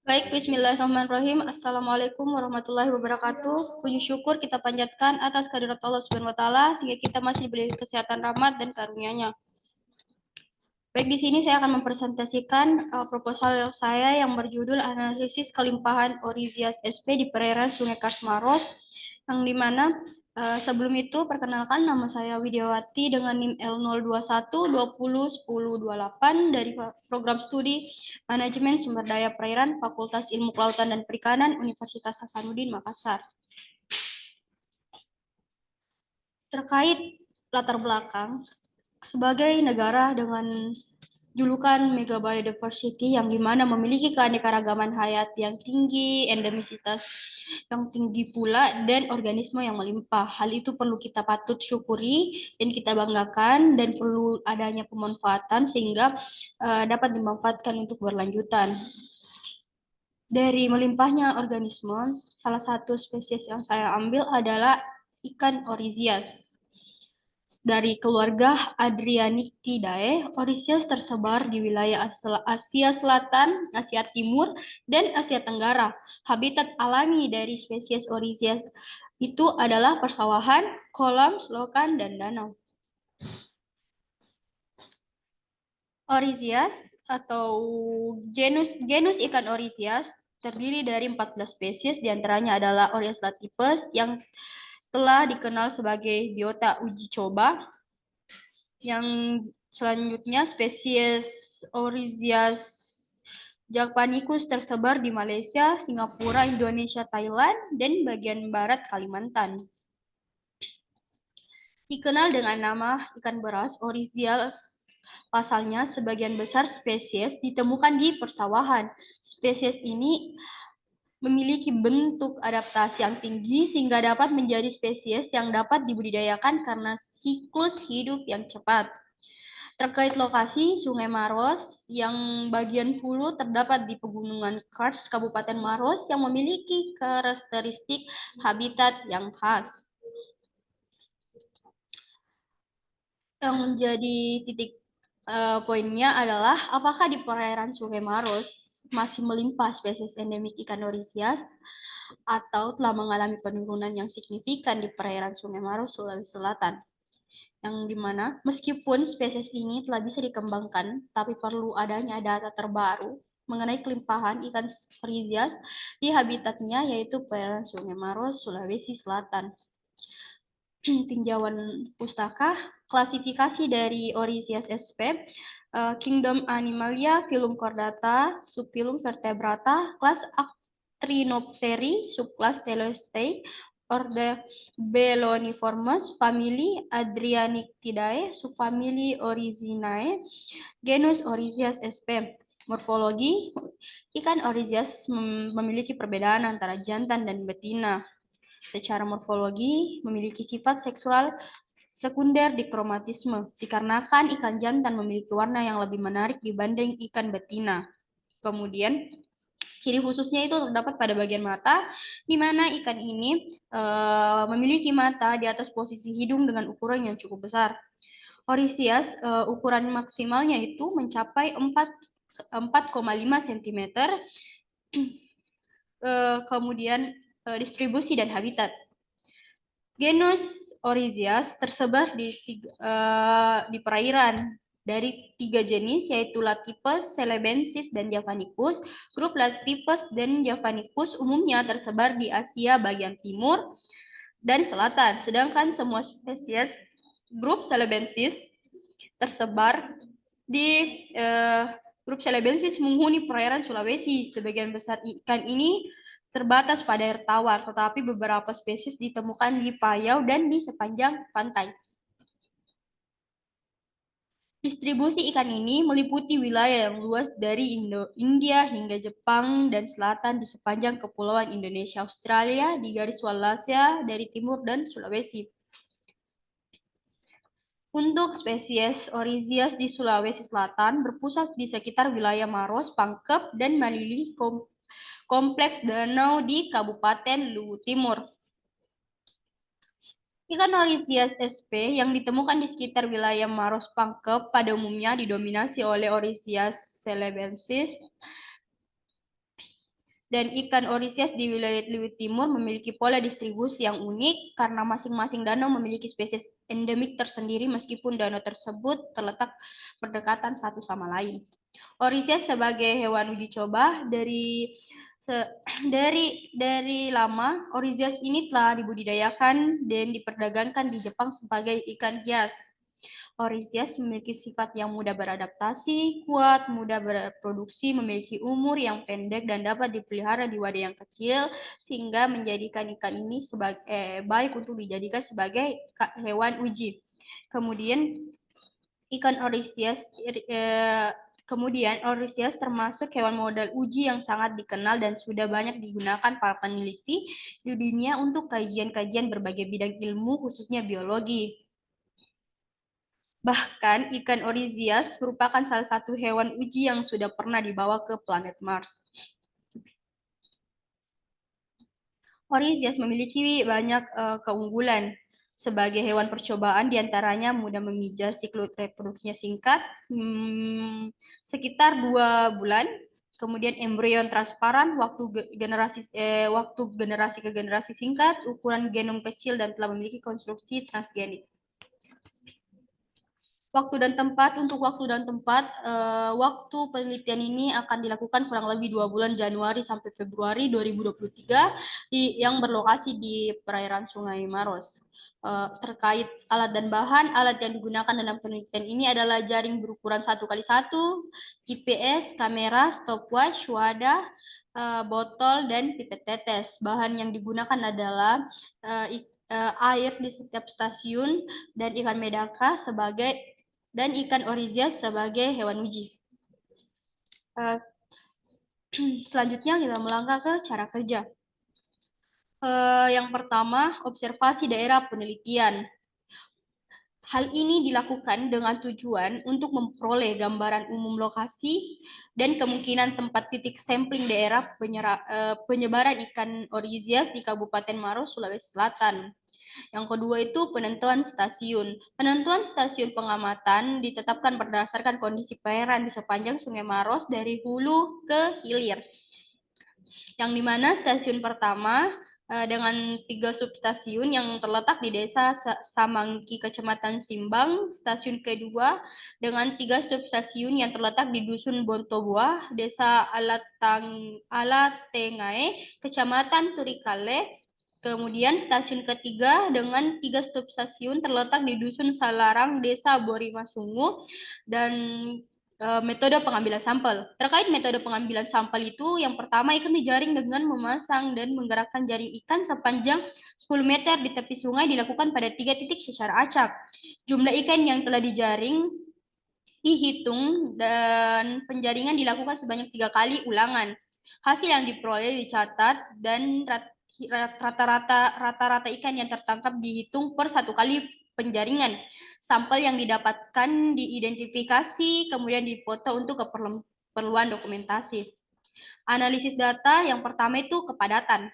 Baik, bismillahirrahmanirrahim. Assalamualaikum warahmatullahi wabarakatuh. Puji syukur kita panjatkan atas kehadirat Allah Subhanahu wa taala sehingga kita masih diberi kesehatan, rahmat dan karunia-Nya. Baik, di sini saya akan mempresentasikan proposal saya yang berjudul Analisis Kelimpahan Oryzias SP di perairan Sungai Kars Maros, yang dimana sebelum itu perkenalkan, nama saya Widiawati dengan NIM L021201028 dari program studi Manajemen Sumber Daya Perairan Fakultas Ilmu Kelautan dan Perikanan Universitas Hasanuddin Makassar. Terkait latar belakang, sebagai negara dengan julukan Mega Biodiversity yang dimana memiliki keanekaragaman hayat yang tinggi, endemisitas yang tinggi pula, dan organisme yang melimpah. Hal itu perlu kita patut syukuri dan kita banggakan, dan perlu adanya pemanfaatan sehingga dapat dimanfaatkan untuk berlanjutan. Dari melimpahnya organisme, salah satu spesies yang saya ambil adalah ikan Oryzias. Dari keluarga Adrianictidae, Oryzias tersebar di wilayah Asia Selatan, Asia Timur, dan Asia Tenggara. Habitat alami dari spesies Oryzias itu adalah persawahan, kolam, selokan, dan danau. Oryzias atau genus ikan Oryzias terdiri dari 14 spesies, diantaranya adalah Oryzias latipes yang telah dikenal sebagai biota uji coba. Yang selanjutnya spesies Oryzias japanicus tersebar di Malaysia, Singapura, Indonesia, Thailand, dan bagian barat Kalimantan. Dikenal dengan nama ikan beras, Oryzias pasalnya sebagian besar spesies ditemukan di persawahan. Spesies ini memiliki bentuk adaptasi yang tinggi sehingga dapat menjadi spesies yang dapat dibudidayakan karena siklus hidup yang cepat. Terkait lokasi, Sungai Maros yang bagian hulu terdapat di Pegunungan Kars, Kabupaten Maros yang memiliki karakteristik habitat yang khas. Yang menjadi titik poinnya adalah apakah di perairan Sungai Maros masih melimpah spesies endemik ikan Oryzias atau telah mengalami penurunan yang signifikan di perairan Sungai Maros, Sulawesi Selatan. Yang dimana meskipun spesies ini telah bisa dikembangkan, tapi perlu adanya data terbaru mengenai kelimpahan ikan Oryzias di habitatnya, yaitu perairan Sungai Maros, Sulawesi Selatan. Tinjauan pustaka, klasifikasi dari Oryzias sp, Kingdom Animalia, Phylum Chordata, Subphylum Vertebrata, kelas Actinopteri, subkelas Telostei, Order Beloniformes, famili Adrianictidae, subfamili Oryzinae, genus Oryzias sp. Morfologi, ikan Oryzias memiliki perbedaan antara jantan dan betina. Secara morfologi, memiliki sifat seksual sekunder di kromatisme, dikarenakan ikan jantan memiliki warna yang lebih menarik dibanding ikan betina. Kemudian, ciri khususnya itu terdapat pada bagian mata, di mana ikan ini memiliki mata di atas posisi hidung dengan ukuran yang cukup besar. Oryzias ukuran maksimalnya itu mencapai 4,5 cm. Kemudian distribusi dan habitat. Genus Oryzias tersebar di perairan dari 3 jenis, yaitu Latipes, Celebensis, dan Javanicus. Grup Latipes dan Javanicus umumnya tersebar di Asia bagian timur dan selatan, sedangkan semua spesies grup Celebensis tersebar di grup Celebensis menghuni perairan Sulawesi. Sebagian besar ikan ini terbatas pada air tawar, tetapi beberapa spesies ditemukan di Payau dan di sepanjang pantai. Distribusi ikan ini meliputi wilayah yang luas dari India hingga Jepang dan selatan di sepanjang kepulauan Indonesia, Australia, di garis Wallacea dari timur dan Sulawesi. Untuk spesies Oryzias di Sulawesi Selatan berpusat di sekitar wilayah Maros, Pangkep, dan Malili, kompleks danau di Kabupaten Luwu Timur. Ikan Oryzias sp yang ditemukan di sekitar wilayah Maros Pangkep pada umumnya didominasi oleh Oryzias celebensis Dan ikan Orisias di wilayah Luwut Timur memiliki pola distribusi yang unik karena masing-masing danau memiliki spesies endemik tersendiri meskipun danau tersebut terletak berdekatan satu sama lain. Orisias sebagai hewan uji coba dari lama Orisias ini telah dibudidayakan dan diperdagangkan di Jepang sebagai ikan hias. Orisias memiliki sifat yang mudah beradaptasi, kuat, mudah berproduksi, memiliki umur yang pendek dan dapat dipelihara di wadah yang kecil sehingga menjadikan ikan ini baik untuk dijadikan sebagai hewan uji. Kemudian ikan Orisias Kemudian, Orisias termasuk hewan model uji yang sangat dikenal dan sudah banyak digunakan para peneliti di dunia untuk kajian-kajian berbagai bidang ilmu, khususnya biologi. Bahkan, ikan Orisias merupakan salah satu hewan uji yang sudah pernah dibawa ke planet Mars. Orisias memiliki banyak keunggulan. Sebagai hewan percobaan, diantaranya mudah memijah, siklus reproduksinya singkat, sekitar 2 bulan. Kemudian embrion transparan, waktu generasi ke generasi singkat, ukuran genom kecil, dan telah memiliki konstruksi transgenik. Waktu dan tempat, waktu penelitian ini akan dilakukan kurang lebih 2 bulan, Januari sampai Februari 2023, yang berlokasi di perairan Sungai Maros. Terkait alat dan bahan, alat yang digunakan dalam penelitian ini adalah jaring berukuran 1x1, GPS, kamera, stopwatch, wadah, botol, dan pipet tetes. Bahan yang digunakan adalah air di setiap stasiun dan ikan medaka dan ikan Orisias sebagai hewan uji. Selanjutnya kita melangkah ke cara kerja. Yang pertama, observasi daerah penelitian. Hal ini dilakukan dengan tujuan untuk memperoleh gambaran umum lokasi dan kemungkinan tempat titik sampling daerah penyebaran ikan Orisias di Kabupaten Maros, Sulawesi Selatan. Yang kedua itu penentuan stasiun. Penentuan stasiun pengamatan ditetapkan berdasarkan kondisi perairan di sepanjang Sungai Maros dari hulu ke hilir. Yang dimana stasiun pertama dengan 3 substasiun yang terletak di Desa Samangki, Kecamatan Simbang. Stasiun kedua dengan 3 substasiun yang terletak di Dusun Bontobuah, Desa Alatengae, Kecamatan Turikale. Kemudian stasiun ketiga dengan 3 substasiun terletak di Dusun Salarang, Desa Borimasungu, dan metode pengambilan sampel. Terkait metode pengambilan sampel itu, yang pertama ikan dijaring dengan memasang dan menggerakkan jaring ikan sepanjang 10 meter di tepi sungai dilakukan pada 3 titik secara acak. Jumlah ikan yang telah dijaring dihitung dan penjaringan dilakukan sebanyak 3 kali ulangan. Hasil yang diperoleh dicatat dan rata-rata ikan yang tertangkap dihitung per 1 kali penjaringan. Sampel yang didapatkan diidentifikasi, kemudian difoto untuk keperluan dokumentasi. Analisis data yang pertama itu kepadatan,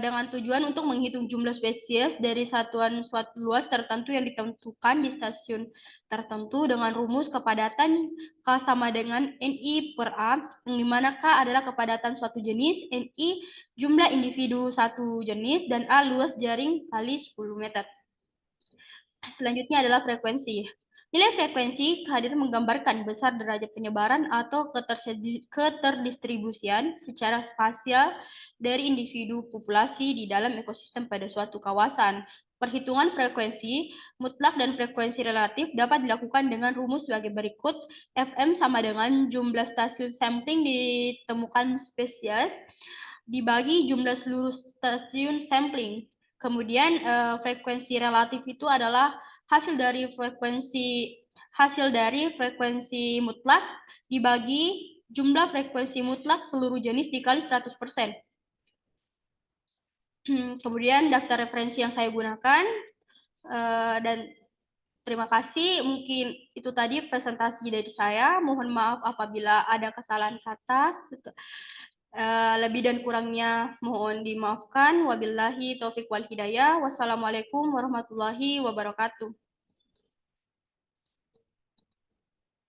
dengan tujuan untuk menghitung jumlah spesies dari satuan suatu luas tertentu yang ditentukan di stasiun tertentu dengan rumus kepadatan K sama dengan NI per A, yang dimana K adalah kepadatan suatu jenis, NI jumlah individu satu jenis, dan A luas jaring kali 10 meter. Selanjutnya adalah frekuensi. Nilai frekuensi kehadiran menggambarkan besar derajat penyebaran atau keterdistribusian secara spasial dari individu populasi di dalam ekosistem pada suatu kawasan. Perhitungan frekuensi mutlak dan frekuensi relatif dapat dilakukan dengan rumus sebagai berikut. Fm sama dengan jumlah stasiun sampling ditemukan spesies dibagi jumlah seluruh stasiun sampling. Kemudian frekuensi relatif itu adalah hasil dari frekuensi mutlak dibagi jumlah frekuensi mutlak seluruh jenis dikali 100%. Kemudian daftar referensi yang saya gunakan, dan terima kasih. Mungkin itu tadi presentasi dari saya. Mohon maaf apabila ada kesalahan kata. Lebih dan kurangnya mohon dimaafkan. Wabillahi taufiq wal hidayah. Wassalamualaikum warahmatullahi wabarakatuh.